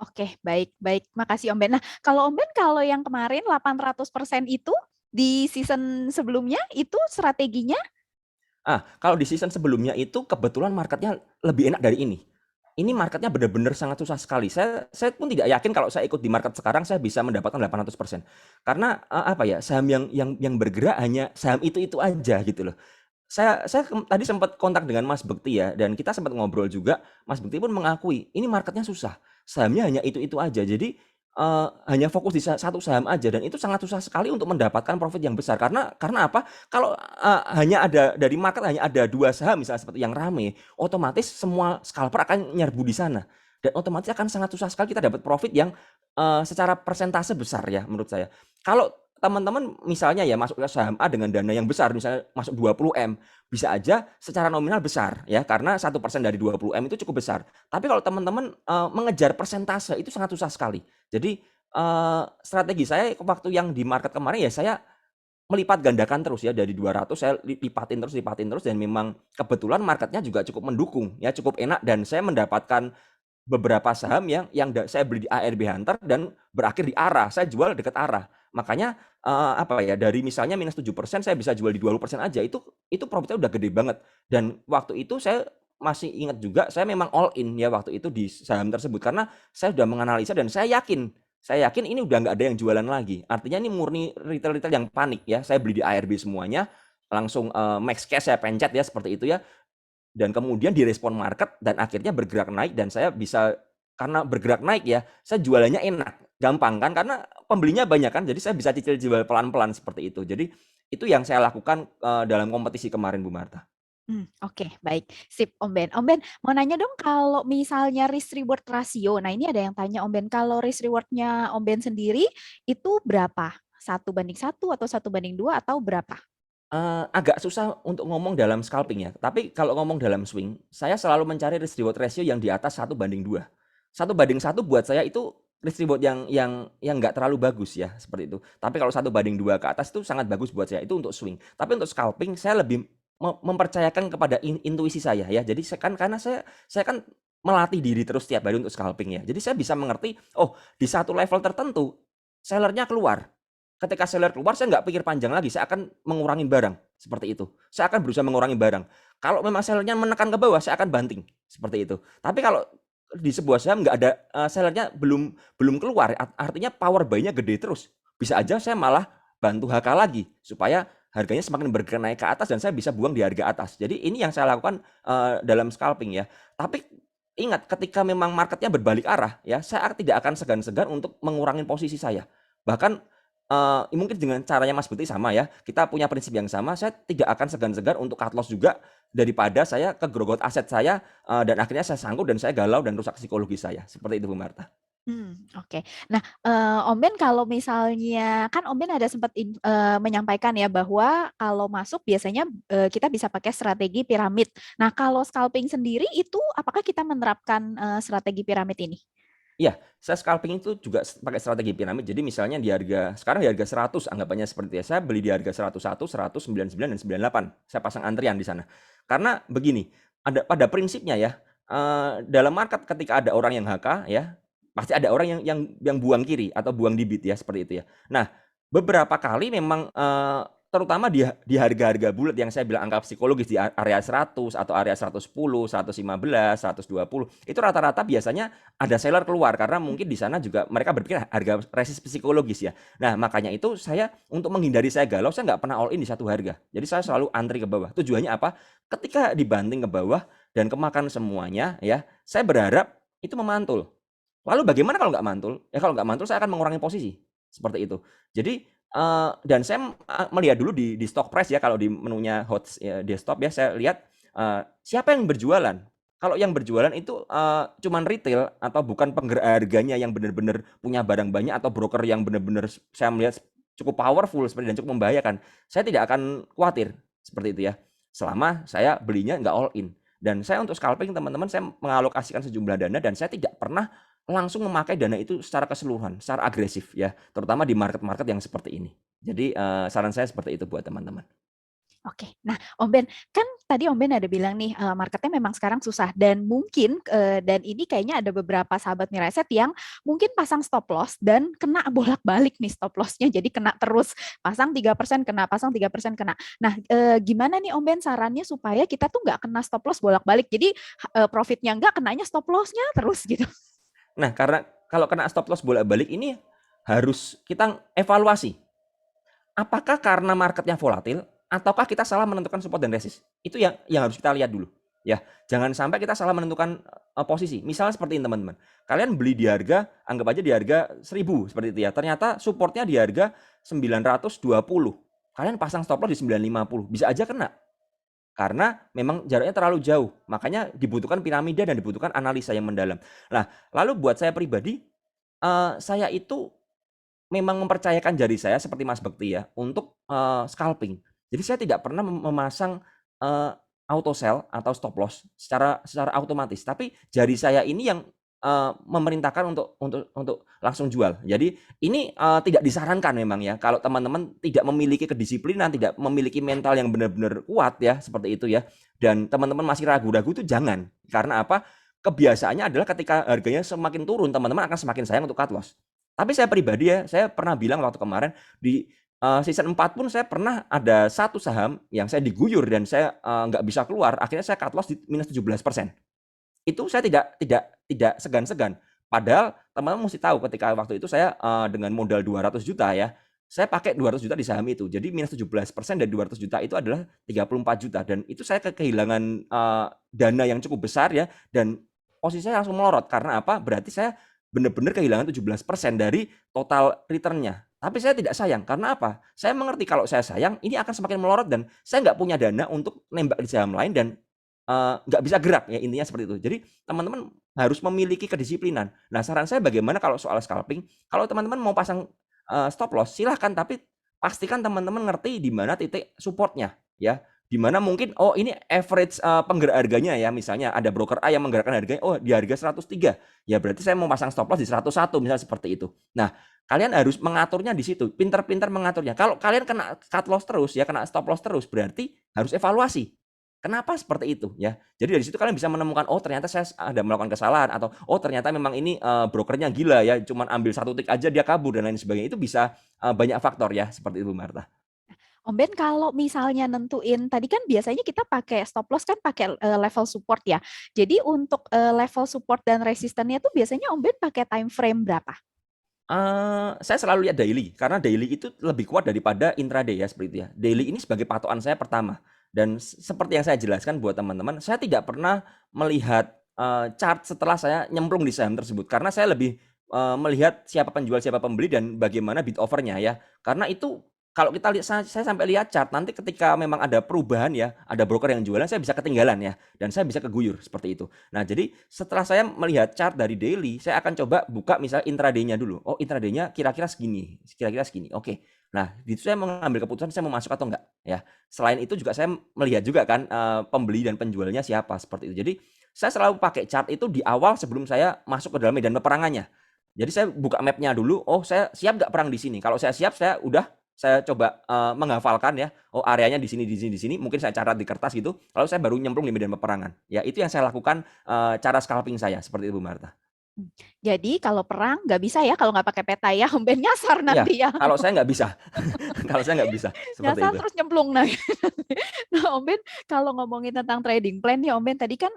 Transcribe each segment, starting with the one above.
Oke, baik, baik. Makasih Om Ben. Nah, kalau Om Ben kalau yang kemarin 800% itu di season sebelumnya itu strateginya? Kalau di season sebelumnya itu kebetulan marketnya lebih enak dari ini. Ini marketnya benar-benar sangat susah sekali. Saya pun tidak yakin kalau saya ikut di market sekarang saya bisa mendapatkan 800%. Karena, apa ya, saham yang bergerak hanya saham itu-itu aja gitu loh. Saya tadi sempat kontak dengan Mas Bekti ya, dan kita sempat ngobrol juga, Mas Bekti pun mengakui, ini marketnya susah, sahamnya hanya itu-itu aja. Jadi, hanya fokus di satu saham aja dan itu sangat susah sekali untuk mendapatkan profit yang besar. Karena apa, kalau, hanya ada dari market hanya ada 2 saham misalnya seperti yang rame, otomatis semua scalper akan nyerbu di sana. Dan otomatis akan sangat susah sekali kita dapat profit yang, secara persentase besar ya menurut saya. Kalau teman-teman misalnya ya masuk ke saham A dengan dana yang besar, misalnya masuk 20 M, bisa aja secara nominal besar ya, karena 1% dari 20 M itu cukup besar. Tapi kalau teman-teman, mengejar persentase itu sangat susah sekali. Jadi, strategi saya waktu yang di market kemarin ya saya melipat gandakan terus ya, dari 200 saya lipatin terus dan memang kebetulan marketnya juga cukup mendukung ya, cukup enak dan saya mendapatkan beberapa saham yang saya beli di ARB Hunter dan berakhir di ARA, saya jual dekat ARA. Makanya, apa ya, dari misalnya -7% saya bisa jual di 20% aja, itu profitnya udah gede banget. Dan waktu itu saya masih ingat juga, saya memang all in ya waktu itu di saham tersebut, karena saya sudah menganalisa dan saya yakin ini udah nggak ada yang jualan lagi. Artinya ini murni retail-retail yang panik ya, saya beli di ARB semuanya, langsung, max cash saya pencet ya, seperti itu ya. Dan kemudian direspon market dan akhirnya bergerak naik dan saya bisa karena bergerak naik ya, saya jualannya enak, gampang kan karena pembelinya banyak kan, jadi saya bisa cicil jual pelan-pelan seperti itu. Jadi itu yang saya lakukan, dalam kompetisi kemarin Bu Marta. Oke, baik. Sip, Om Ben. Om Ben, mau nanya dong kalau misalnya risk reward rasio. Nah, ini ada yang tanya Om Ben, kalau risk rewardnya Om Ben sendiri itu berapa? 1:1 atau 1:2 atau berapa? Agak susah untuk ngomong dalam scalping ya, tapi kalau ngomong dalam swing, saya selalu mencari risk reward ratio yang di atas 1:2. 1:1 buat saya itu risk reward yang nggak terlalu bagus ya, seperti itu. Tapi kalau 1:2 ke atas itu sangat bagus buat saya, itu untuk swing. Tapi untuk scalping saya lebih mempercayakan kepada intuisi saya ya. Jadi karena saya kan melatih diri terus setiap hari untuk scalping ya. Jadi saya bisa mengerti, oh di satu level tertentu seller-nya keluar. Ketika seller keluar saya nggak pikir panjang lagi, saya akan mengurangi barang, seperti itu. Saya akan berusaha mengurangi barang. Kalau memang sellernya menekan ke bawah, saya akan banting, seperti itu. Tapi kalau di sebuah saham nggak ada, seller belum belum keluar, artinya power buy-nya gede terus. Bisa aja saya malah bantu HK lagi, supaya harganya semakin bergerak naik ke atas dan saya bisa buang di harga atas. Jadi ini yang saya lakukan, dalam scalping ya. Tapi ingat ketika memang marketnya berbalik arah ya, saya tidak akan segan-segan untuk mengurangi posisi saya. Bahkan mungkin dengan caranya Mas Bekti sama ya, kita punya prinsip yang sama, saya tidak akan segan-segan untuk cut loss juga, daripada saya kegrogot aset saya, dan akhirnya saya sangkut dan saya galau dan rusak psikologi saya, seperti itu Bu Marta. Oke. Nah, Om Ben kalau misalnya kan Om Ben ada sempat menyampaikan ya bahwa kalau masuk biasanya kita bisa pakai strategi piramid. Nah, kalau scalping sendiri itu apakah kita menerapkan strategi piramid ini? Iya, saya scalping itu juga pakai strategi piramid, jadi misalnya di harga sekarang di harga 100 anggapannya seperti itu ya, saya beli di harga 101, 100, 99, dan 98, saya pasang antrian di sana. Karena begini, pada prinsipnya ya, dalam market ketika ada orang yang HK ya, pasti ada orang yang buang kiri atau buang di bid ya, seperti itu ya. Nah, beberapa kali memang, terutama di harga-harga bulat yang saya bilang angka psikologis di area 100 atau area 110, 115, 120, itu rata-rata biasanya ada seller keluar karena mungkin di sana juga mereka berpikir harga resist psikologis ya. Nah, makanya itu saya untuk menghindari saya galau, saya nggak pernah all in di satu harga. Jadi saya selalu antri ke bawah. Tujuannya apa? Ketika dibanting ke bawah dan kemakan semuanya ya, saya berharap itu memantul. Lalu bagaimana kalau nggak mantul? Ya kalau nggak mantul saya akan mengurangi posisi, seperti itu. Jadi, dan saya, melihat dulu di stock price ya kalau di menunya HOTS ya desktop ya, saya lihat, siapa yang berjualan. Kalau yang berjualan itu, cuman retail atau bukan penggerak harganya yang benar-benar punya barang banyak atau broker yang benar-benar saya melihat cukup powerful seperti dan cukup membahayakan, saya tidak akan khawatir, seperti itu ya. Selama saya belinya nggak all in. Dan saya untuk scalping teman-teman saya mengalokasikan sejumlah dana dan saya tidak pernah langsung memakai dana itu secara keseluruhan, secara agresif ya, terutama di market-market yang seperti ini. Jadi, saran saya seperti itu buat teman-teman. Oke, nah Om Ben, kan tadi Om Ben ada bilang nih marketnya memang sekarang susah dan mungkin dan ini kayaknya ada beberapa sahabat Miraset yang mungkin pasang stop loss dan kena bolak-balik nih stop lossnya, jadi kena terus pasang 3% kena, pasang 3% kena. Nah, gimana nih Om Ben sarannya supaya kita tuh nggak kena stop loss bolak-balik, jadi profitnya nggak, kenanya stop lossnya terus gitu. Nah, karena kalau kena stop loss bolak-balik ini harus kita evaluasi. Apakah karena marketnya volatil ataukah kita salah menentukan support dan resist? Itu yang harus kita lihat dulu. Ya, jangan sampai kita salah menentukan posisi. Misalnya seperti ini teman-teman. Kalian beli di harga, anggap aja di harga 1000 seperti itu ya. Ternyata supportnya di harga 920. Kalian pasang stop loss di 950. Bisa aja kena. Karena memang jaraknya terlalu jauh. Makanya dibutuhkan piramida dan dibutuhkan analisa yang mendalam. Nah, lalu buat saya pribadi, saya itu memang mempercayakan jari saya seperti Mas Bekti ya, untuk, scalping. Jadi saya tidak pernah memasang, auto sell atau stop loss secara otomatis, tapi jari saya ini yang, memerintahkan untuk langsung jual. Jadi ini, tidak disarankan memang ya, kalau teman-teman tidak memiliki kedisiplinan, tidak memiliki mental yang benar-benar kuat ya, seperti itu ya, dan teman-teman masih ragu-ragu itu jangan. Karena apa? Kebiasaannya adalah ketika harganya semakin turun, teman-teman akan semakin sayang untuk cut loss. Tapi saya pribadi ya, saya pernah bilang waktu kemarin di, season 4 pun saya pernah ada satu saham yang saya diguyur dan saya, nggak bisa keluar, akhirnya saya cut loss di minus 17%. Itu saya tidak segan-segan. Padahal teman-teman mesti tahu ketika waktu itu saya, dengan modal 200 juta ya, saya pakai 200 juta di saham itu. Jadi minus 17% dari 200 juta itu adalah 34 juta dan itu saya kehilangan, dana yang cukup besar ya dan posisi saya langsung melorot. Karena apa? Berarti saya benar-benar kehilangan 17% dari total return-nya. Tapi saya tidak sayang, karena apa? Saya mengerti kalau saya sayang, ini akan semakin melorot dan saya nggak punya dana untuk nembak di saham lain dan nggak bisa gerak ya intinya seperti itu. Jadi teman-teman harus memiliki kedisiplinan. Nah saran saya bagaimana kalau soal scalping, kalau teman-teman mau pasang, stop loss silahkan tapi pastikan teman-teman ngerti di mana titik supportnya ya. Di mana mungkin, oh ini average, penggerak harganya ya misalnya ada broker A yang menggerakkan harganya, oh di harga 103, ya berarti saya mau pasang stop loss di 101 misalnya seperti itu. Nah kalian harus mengaturnya di situ, pintar-pintar mengaturnya. Kalau kalian kena cut loss terus ya, kena stop loss terus berarti harus evaluasi. Kenapa seperti itu ya? Jadi dari situ kalian bisa menemukan, oh ternyata saya ada melakukan kesalahan atau oh ternyata memang ini, brokernya gila ya, cuman ambil satu tik aja dia kabur dan lain sebagainya. Itu bisa, banyak faktor ya, seperti itu Marta. Om Ben kalau misalnya nentuin tadi kan biasanya kita pakai stop loss kan pakai level support ya. Jadi untuk level support dan resistannya tuh biasanya Om Ben pakai time frame berapa? Saya selalu lihat daily, karena daily itu lebih kuat daripada intraday ya, seperti itu ya. Daily ini sebagai patokan saya pertama, dan seperti yang saya jelaskan buat teman-teman, saya tidak pernah melihat, chart setelah saya nyemplung di saham tersebut, karena saya lebih, melihat siapa penjual, siapa pembeli, dan bagaimana bid offer-nya ya. Karena itu kalau kita lihat saya sampai lihat chart, nanti ketika memang ada perubahan ya, ada broker yang jualan, saya bisa ketinggalan ya, dan saya bisa keguyur, seperti itu. Nah, jadi setelah saya melihat chart dari daily, saya akan coba buka misalnya intraday-nya dulu. Oh, intraday-nya kira-kira segini, kira-kira segini. Oke. Nah, di situ saya mengambil keputusan saya mau masuk atau enggak, ya. Selain itu juga saya melihat juga kan, pembeli dan penjualnya siapa, seperti itu. Jadi, saya selalu pakai chart itu di awal sebelum saya masuk ke dalam medan peperangannya. Jadi saya buka map-nya dulu, oh saya siap nggak perang di sini? Kalau saya siap, saya coba, menghafalkan ya, oh areanya di sini di sini di sini, mungkin saya catat di kertas gitu, lalu saya baru nyemplung di medan peperangan. Ya itu yang saya lakukan, cara scalping saya, seperti itu, Bu Marta. Jadi kalau perang nggak bisa ya kalau nggak pakai peta ya, Om Ben nyasar Iya, nanti ya. kalau saya nggak bisa. Kalau saya nggak bisa, seperti Nyasar itu. terus nyemplung nah. Nah, Om Ben kalau ngomongin tentang trading plan nih Om Ben tadi kan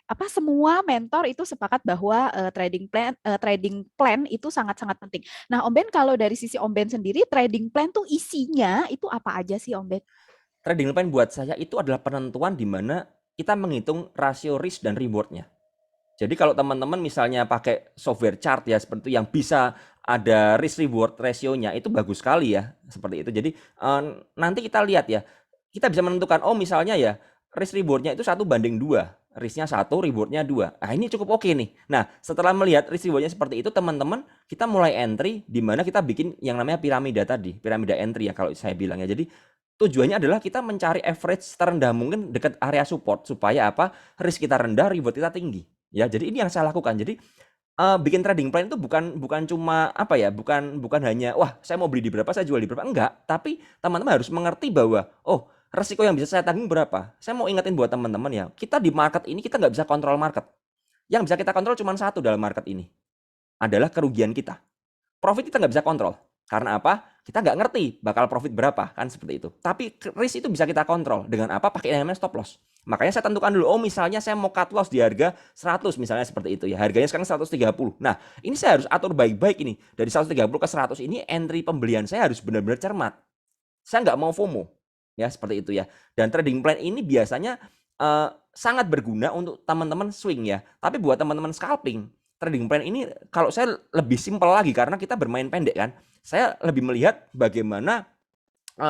apa semua mentor itu sepakat bahwa trading plan itu sangat-sangat penting. Nah, Om Ben kalau dari sisi Om Ben sendiri trading plan tuh isinya itu apa aja sih Om Ben? Trading plan buat saya itu adalah penentuan di mana kita menghitung rasio risk dan reward-nya. Jadi kalau teman-teman misalnya pakai software chart ya seperti itu yang bisa ada risk reward rasionya itu bagus sekali ya seperti itu. Jadi nanti kita lihat ya, kita bisa menentukan oh misalnya ya risk rewardnya itu 1:2, risknya 1, rewardnya 2. Nah ini cukup oke nih. Nah setelah melihat risk rewardnya seperti itu teman-teman kita mulai entry di mana kita bikin yang namanya piramida tadi, piramida entry ya kalau saya bilang ya. Jadi tujuannya adalah kita mencari average terendah mungkin dekat area support supaya apa risk kita rendah, reward kita tinggi. Ya, jadi ini yang saya lakukan. Jadi, bikin trading plan itu bukan cuma apa ya, bukan hanya, "Wah, saya mau beli di berapa, saya jual di berapa." Enggak, tapi teman-teman harus mengerti bahwa, oh resiko yang bisa saya tanggung berapa? Saya mau ingetin buat teman-teman ya, kita di market ini kita nggak bisa kontrol market. Yang bisa kita kontrol cuma satu dalam market ini, adalah kerugian kita. Profit kita nggak bisa kontrol. Karena apa? Kita nggak ngerti bakal profit berapa, kan seperti itu. Tapi risk itu bisa kita kontrol. Dengan apa? Pakai yang namanya stop loss. Makanya saya tentukan dulu, oh misalnya saya mau cut loss di harga 100 misalnya seperti itu ya. Harganya sekarang 130. Nah, ini saya harus atur baik-baik ini. Dari 130 ke 100 ini entry pembelian saya harus benar-benar cermat. Saya nggak mau FOMO. Ya, seperti itu ya. Dan trading plan ini biasanya sangat berguna untuk teman-teman swing ya. Tapi buat teman-teman scalping, trading plan ini kalau saya lebih simpel lagi karena kita bermain pendek kan. Saya lebih melihat bagaimana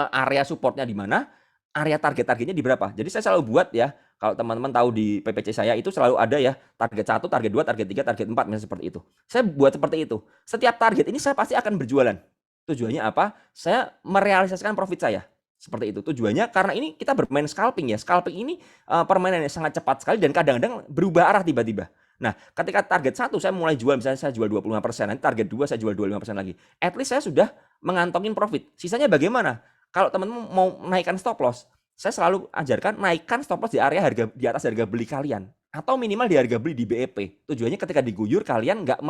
area supportnya di mana, area target-targetnya di berapa. Jadi saya selalu buat ya, kalau teman-teman tahu di PPC saya itu selalu ada ya, target 1, target 2, target 3, target 4, misalnya seperti itu. Saya buat seperti itu. Setiap target ini saya pasti akan berjualan. Tujuannya apa? Saya merealisasikan profit saya. Seperti itu. Tujuannya karena ini kita bermain scalping ya. Scalping ini permainan yang sangat cepat sekali dan kadang-kadang berubah arah tiba-tiba. Nah, ketika target 1 saya mulai jual, misalnya saya jual 25%, nanti target 2 saya jual 25% lagi. At least saya sudah mengantongin profit. Sisanya bagaimana? Kalau teman-teman mau naikkan stop loss, saya selalu ajarkan naikkan stop loss di area harga di atas harga beli kalian atau minimal di harga beli di BEP. Tujuannya ketika diguyur kalian nggak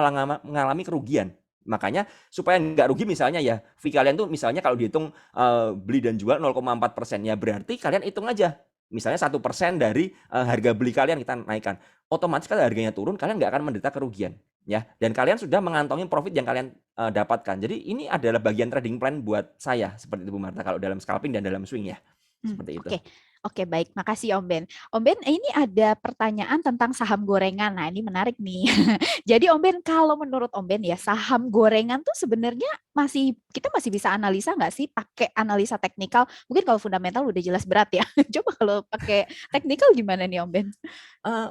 mengalami kerugian. Makanya supaya nggak rugi misalnya ya, fee kalian tuh misalnya kalau dihitung beli dan jual 0,4% ya berarti kalian hitung aja. Misalnya 1% dari harga beli kalian kita naikkan, otomatis kalau harganya turun kalian nggak akan menderita kerugian ya, dan kalian sudah mengantongi profit yang kalian dapatkan. Jadi ini adalah bagian trading plan buat saya seperti itu Bu Marta kalau dalam scalping dan dalam swing ya, seperti itu. Oke, oke, baik. Makasih Om Ben. Om Ben, ini ada pertanyaan tentang saham gorengan. Nah, ini menarik nih. Jadi Om Ben, kalau menurut Om Ben ya, saham gorengan tuh sebenarnya kita masih bisa analisa nggak sih pakai analisa teknikal? Mungkin kalau fundamental udah jelas berat ya. Coba kalau pakai teknikal gimana nih Om Ben?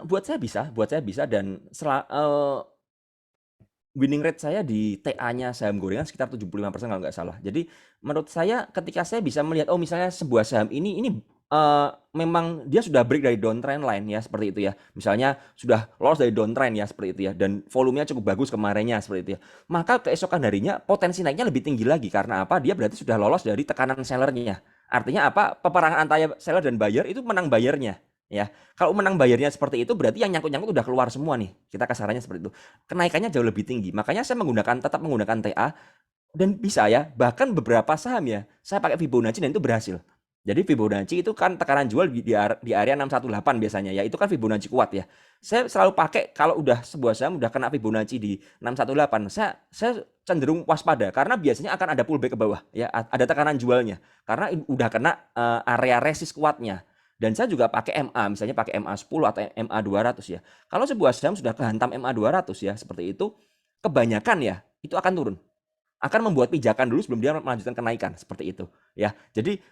Buat saya bisa dan winning rate saya di TA-nya saham gorengan sekitar 75% kalau nggak salah. Jadi menurut saya ketika saya bisa melihat, oh misalnya sebuah saham ini memang dia sudah break dari downtrend line ya seperti itu ya. Misalnya sudah lolos dari downtrend ya seperti itu ya dan volumenya cukup bagus kemarinnya seperti itu ya. Maka keesokan harinya potensi naiknya lebih tinggi lagi karena apa? Dia berarti sudah lolos dari tekanan sellernya. Artinya apa? Peperangan antara seller dan buyer itu menang buyernya. Ya, kalau menang bayarnya seperti itu berarti yang nyangkut-nyangkut udah keluar semua nih. Kita kasarannya seperti itu. Kenaikannya jauh lebih tinggi. Makanya saya tetap menggunakan TA dan bisa ya, bahkan beberapa saham ya, saya pakai Fibonacci dan itu berhasil. Jadi Fibonacci itu kan tekanan jual di area 618 biasanya ya. Itu kan Fibonacci kuat ya. Saya selalu pakai kalau udah sebuah saham udah kena Fibonacci di 618, saya cenderung waspada karena biasanya akan ada pullback ke bawah ya, ada tekanan jualnya. Karena udah kena area resist kuatnya. Dan saya juga pakai MA, misalnya pakai MA 10 atau MA 200 ya. Kalau sebuah saham sudah kehantam MA 200 ya, seperti itu, kebanyakan ya, itu akan turun. Akan membuat pijakan dulu sebelum dia melanjutkan kenaikan, seperti itu. Ya, jadi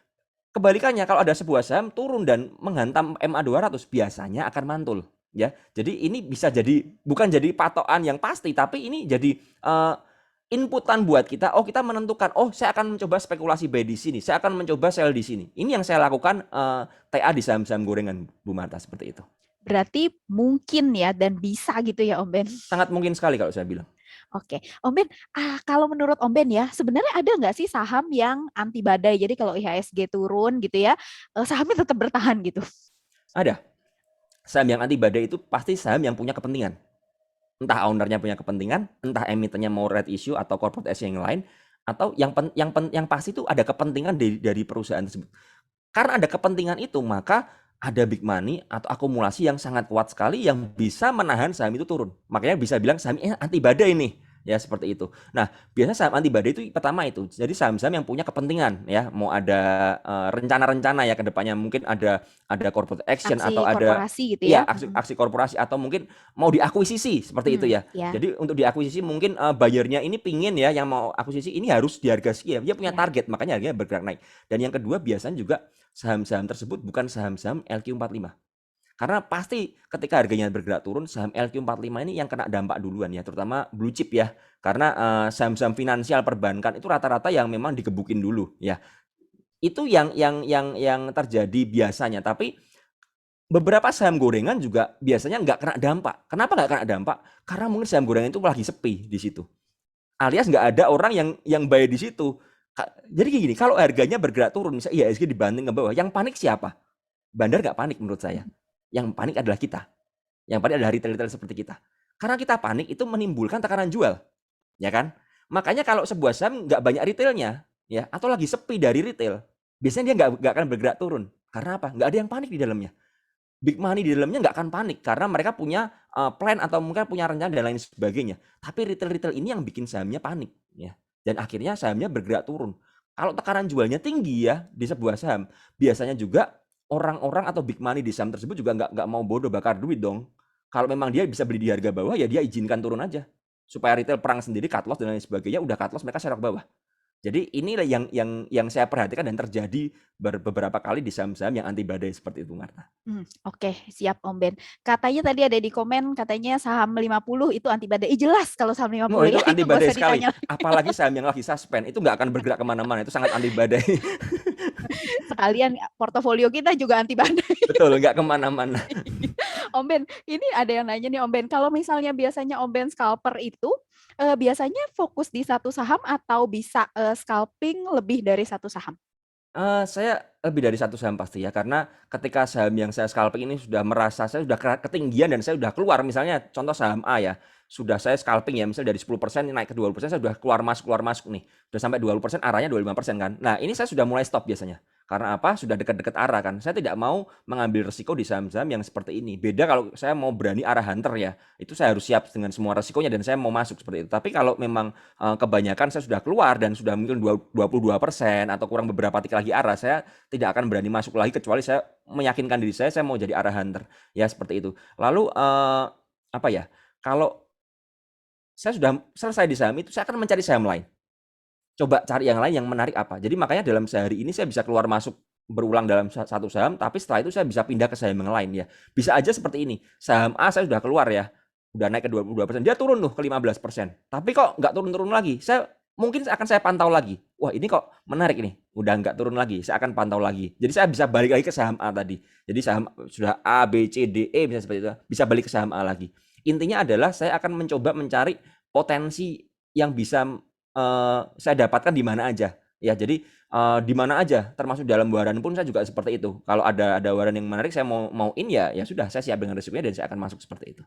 kebalikannya kalau ada sebuah saham turun dan menghantam MA 200, biasanya akan mantul. Ya, jadi ini bisa jadi, bukan jadi patokan yang pasti, tapi ini jadi inputan buat kita, kita menentukan, saya akan mencoba spekulasi buy di sini, saya akan mencoba sell di sini. Ini yang saya lakukan TA di saham-saham gorengan, Bu Marta, seperti itu. Berarti mungkin ya dan bisa gitu ya Om Ben. Sangat mungkin sekali kalau saya bilang. Oke, Om Ben, kalau menurut Om Ben ya, sebenarnya ada nggak sih saham yang anti badai? Jadi kalau IHSG turun gitu ya, sahamnya tetap bertahan gitu. Ada. Saham yang anti badai itu pasti saham yang punya kepentingan. Entah ownernya punya kepentingan, entah emitennya mau red issue atau corporate action yang lain, atau yang pasti itu ada kepentingan dari perusahaan tersebut. Karena ada kepentingan itu, maka ada big money atau akumulasi yang sangat kuat sekali yang bisa menahan saham itu turun. Makanya bisa bilang saham ini anti badai nih. Ya seperti itu. Nah, biasanya saham anti badai itu pertama itu. Jadi saham-saham yang punya kepentingan ya, mau ada rencana-rencana ya ke depannya, mungkin ada corporate action Aksi atau ada korporasi gitu ya ya. aksi korporasi atau mungkin mau diakuisisi seperti itu ya. Ya, Jadi untuk diakuisisi mungkin buyernya ini pingin ya yang mau akuisisi ini harus di harga sekian. Dia punya ya. target, makanya harganya bergerak naik. Dan yang kedua biasanya juga saham-saham tersebut bukan saham-saham LQ45. Karena pasti ketika harganya bergerak turun, saham LQ45 ini yang kena dampak duluan ya, terutama blue chip ya. Karena saham-saham finansial perbankan itu rata-rata yang memang digebukin dulu ya. Itu yang terjadi biasanya. Tapi beberapa saham gorengan juga biasanya nggak kena dampak. Kenapa nggak kena dampak? Karena mungkin saham gorengan itu lagi sepi di situ. Alias nggak ada orang yang buy di situ. Jadi gini, kalau harganya bergerak turun, misalnya IHSG dibanting ke bawah, yang panik siapa? Bandar nggak panik menurut saya. Yang panik adalah kita. Yang panik adalah retail-retail seperti kita. Karena kita panik itu menimbulkan tekanan jual, ya kan? Makanya kalau sebuah saham nggak banyak retailnya, ya, atau lagi sepi dari retail, biasanya dia nggak akan bergerak turun. Karena apa? Nggak ada yang panik di dalamnya. Big money di dalamnya nggak akan panik karena mereka punya plan atau mungkin punya rencana dan lain sebagainya. Tapi retail-retail ini yang bikin sahamnya panik, ya. Dan akhirnya sahamnya bergerak turun. Kalau tekanan jualnya tinggi ya di sebuah saham, biasanya juga orang-orang atau big money di saham tersebut juga nggak mau bodoh bakar duit dong. Kalau memang dia bisa beli di harga bawah ya dia izinkan turun aja. Supaya retail perang sendiri, cut loss dan lain sebagainya, udah cut loss mereka serok bawah. Jadi inilah yang saya perhatikan dan terjadi beberapa kali di saham-saham yang anti badai seperti itu, Marta. Oke, siap Om Ben. Katanya tadi ada di komen, katanya saham 50 itu anti badai. Jelas kalau saham Oh 50 itu ya, anti itu nggak badai usah sekali. ditanya lagi. Apalagi saham yang lagi suspend itu nggak akan bergerak kemana-mana. Itu sangat anti badai. Sekalian portofolio kita juga anti badai. Betul, nggak kemana-mana. Om Ben, ini ada yang nanya nih Om Ben, kalau misalnya biasanya Om Ben scalper itu, biasanya fokus di satu saham atau bisa scalping lebih dari satu saham? Saya lebih dari satu saham pasti ya, karena ketika saham yang saya scalping ini sudah merasa saya sudah ketinggian dan saya sudah keluar, misalnya contoh saham A ya, sudah saya scalping ya, misalnya dari 10% naik ke 20%, saya sudah keluar masuk nih, sudah sampai 20%, arahnya 25% kan. Nah ini saya sudah mulai stop biasanya. Karena apa? Sudah dekat-dekat arah kan. Saya tidak mau mengambil resiko di saham-saham yang seperti ini. Beda kalau saya mau berani arah hunter ya, itu saya harus siap dengan semua resikonya dan saya mau masuk seperti itu. Tapi kalau memang kebanyakan saya sudah keluar dan sudah mungkin 22% atau kurang beberapa titik lagi arah, saya tidak akan berani masuk lagi kecuali saya meyakinkan diri saya mau jadi arah hunter. Ya seperti itu. Lalu apa ya? Kalau saya sudah selesai di saham itu, saya akan mencari saham lain. Coba cari yang lain yang menarik apa. Jadi makanya dalam sehari ini saya bisa keluar masuk berulang dalam satu saham, tapi setelah itu saya bisa pindah ke saham yang lain ya. Bisa aja seperti ini. Saham A saya sudah keluar ya, udah naik ke 22%, dia turun tuh ke 15%. Tapi kok nggak turun-turun lagi. Mungkin akan saya pantau lagi. Wah ini kok menarik ini, udah nggak turun lagi. Saya akan pantau lagi. Jadi saya bisa balik lagi ke saham A tadi. Jadi saham sudah A, B, C, D, E misalnya seperti itu, bisa balik ke saham A lagi. Intinya adalah saya akan mencoba mencari potensi yang bisa saya dapatkan di mana aja. Ya, jadi di mana aja, termasuk dalam waran pun saya juga seperti itu. Kalau ada waran yang menarik, saya mau in ya sudah, saya siap dengan resikonya dan saya akan masuk seperti itu.